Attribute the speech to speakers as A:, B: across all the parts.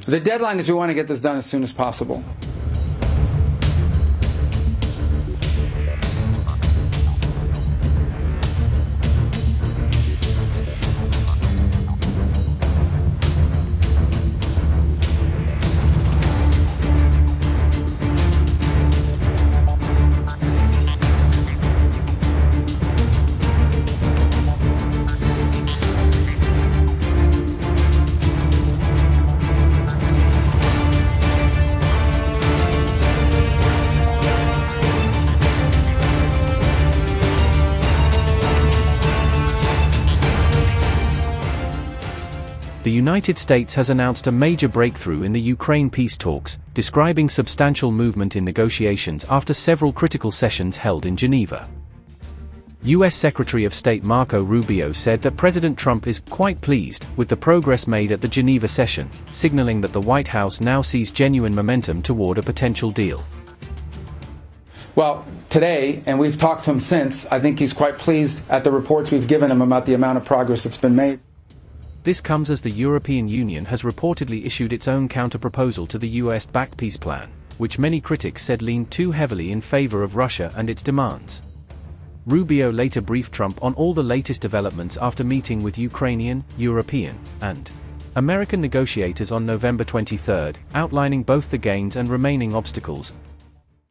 A: The deadline is we want to get this done as soon as possible.
B: The United States has announced a major breakthrough in the Ukraine peace talks, describing substantial movement in negotiations after several critical sessions held in Geneva. U.S. Secretary of State Marco Rubio said that President Trump is quite pleased with the progress made at the Geneva session, signaling that the White House now sees genuine momentum toward a potential deal.
A: Well, today, and we've talked to him since, I think he's quite pleased at the reports we've given him about the amount of progress that's been made.
B: This comes as the European Union has reportedly issued its own counterproposal to the US-backed peace plan, which many critics said leaned too heavily in favor of Russia and its demands. Rubio later briefed Trump on all the latest developments after meeting with Ukrainian, European, and American negotiators on November 23, outlining both the gains and remaining obstacles.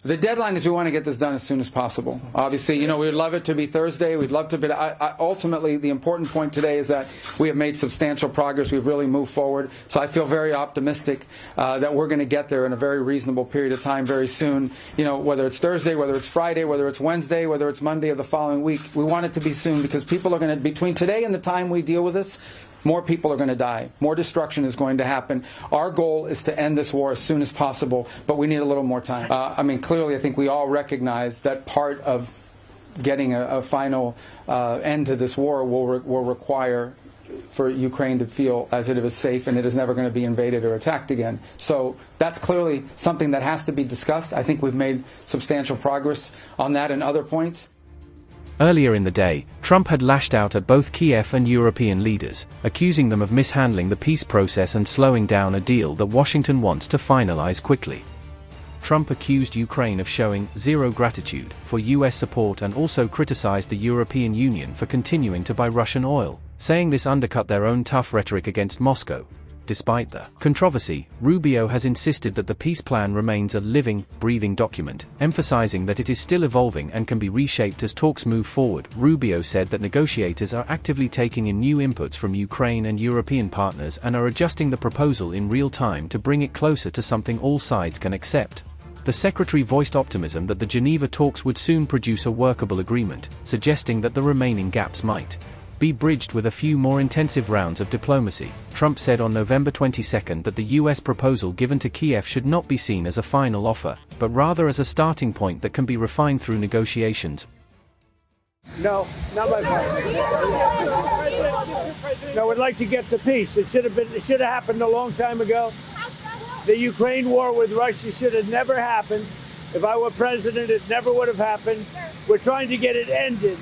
A: The deadline is we want to get this done as soon as possible. Obviously, we'd love it to be Thursday. We'd love to be. Ultimately, the important point today is that we have made substantial progress. We've really moved forward. So I feel very optimistic that we're going to get there in a very reasonable period of time very soon. Whether it's Thursday, whether it's Friday, whether it's Wednesday, whether it's Monday of the following week, we want it to be soon because people are going to, between today and the time we deal with this, more people are going to die. More destruction is going to happen. Our goal is to end this war as soon as possible, but we need a little more time. Clearly, I think we all recognize that part of getting a final end to this war will require for Ukraine to feel as it is safe and it is never going to be invaded or attacked again. So that's clearly something that has to be discussed. I think we've made substantial progress on that and other points.
B: Earlier in the day, Trump had lashed out at both Kyiv and European leaders, accusing them of mishandling the peace process and slowing down a deal that Washington wants to finalize quickly. Trump accused Ukraine of showing zero gratitude for U.S. support and also criticized the European Union for continuing to buy Russian oil, saying this undercut their own tough rhetoric against Moscow. Despite the controversy, Rubio has insisted that the peace plan remains a living, breathing document, emphasizing that it is still evolving and can be reshaped as talks move forward. Rubio said that negotiators are actively taking in new inputs from Ukraine and European partners and are adjusting the proposal in real time to bring it closer to something all sides can accept. The secretary voiced optimism that the Geneva talks would soon produce a workable agreement, suggesting that the remaining gaps might be bridged with a few more intensive rounds of diplomacy. Trump said on November 22 that the U.S. proposal given to Kyiv should not be seen as a final offer, but rather as a starting point that can be refined through negotiations.
C: No, not my part. No, we'd like to get the peace. It should have happened a long time ago. The Ukraine war with Russia should have never happened. If I were president, it never would have happened. We're trying to get it ended.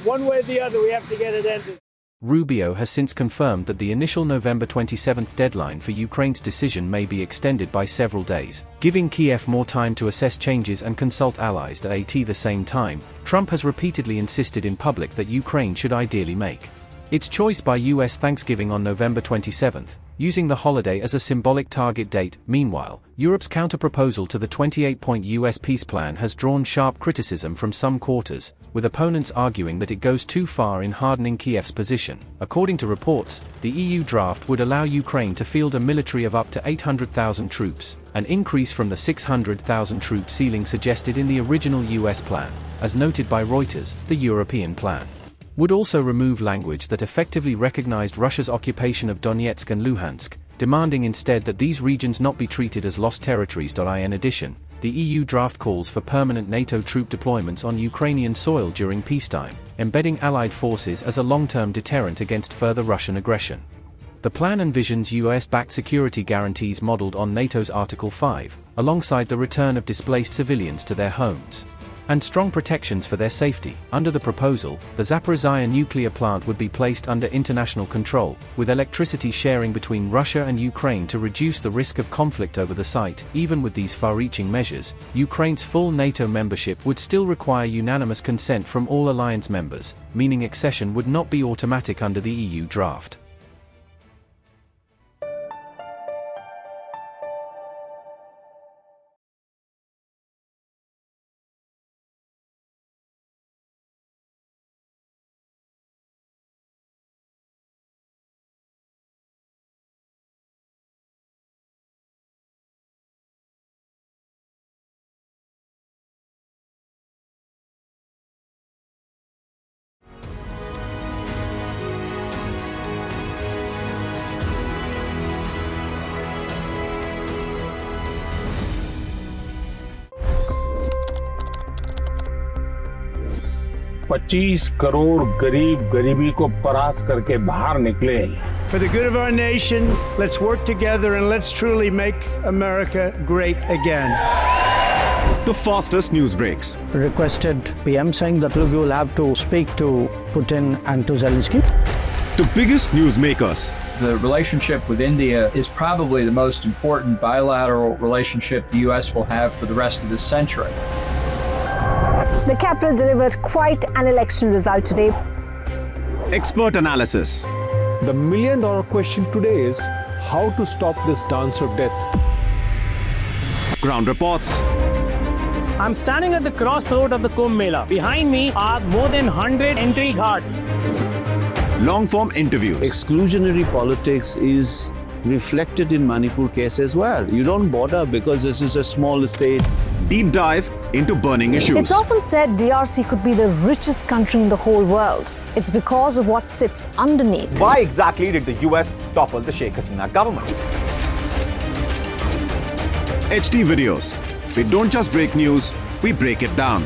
C: One way or the other, we have to get it ended.
B: Rubio has since confirmed that the initial November 27 deadline for Ukraine's decision may be extended by several days, giving Kyiv more time to assess changes and consult allies. At the same time, Trump has repeatedly insisted in public that Ukraine should ideally make its choice by U.S. Thanksgiving on November 27, using the holiday as a symbolic target date. Meanwhile, Europe's counterproposal to the 28-point U.S. peace plan has drawn sharp criticism from some quarters, with opponents arguing that it goes too far in hardening Kyiv's position. According to reports, the EU draft would allow Ukraine to field a military of up to 800,000 troops, an increase from the 600,000 troop ceiling suggested in the original U.S. plan. As noted by Reuters, the European plan would also remove language that effectively recognized Russia's occupation of Donetsk and Luhansk, demanding instead that these regions not be treated as lost territories. In addition, the EU draft calls for permanent NATO troop deployments on Ukrainian soil during peacetime, embedding Allied forces as a long-term deterrent against further Russian aggression. The plan envisions US-backed security guarantees modeled on NATO's Article 5, alongside the return of displaced civilians to their homes. and strong protections for their safety. Under the proposal, the Zaporizhzhia nuclear plant would be placed under international control, with electricity sharing between Russia and Ukraine to reduce the risk of conflict over the site. Even with these far-reaching measures, Ukraine's full NATO membership would still require unanimous consent from all alliance members, meaning accession would not be automatic under the EU draft.
D: $25 crore गरीब गरीबी को परास्त करके बाहर निकले।
C: For the good of our nation, let's work together and let's truly make America great again.
E: The fastest news breaks.
F: Requested PM saying that we will have to speak to Putin and to Zelensky.
E: The biggest news makers.
G: The relationship with India is probably the most important bilateral relationship the U.S. will have for the rest of this century.
H: The capital delivered quite an election result today.
E: Expert analysis.
I: The million-dollar question today is how to stop this dance of death.
E: Ground reports.
J: I'm standing at the crossroad of the Kumbh Mela. Behind me are more than 100 entry ghats.
E: Long-form interviews.
K: Exclusionary politics is reflected in Manipur case as well. You don't bother because this is a small state.
E: Deep dive into burning issues.
H: It's often said DRC could be the richest country in the whole world. It's because of what sits underneath.
L: Why exactly did the US topple the Sheikh Hasina government?
E: HT videos. We don't just break news, we break it down.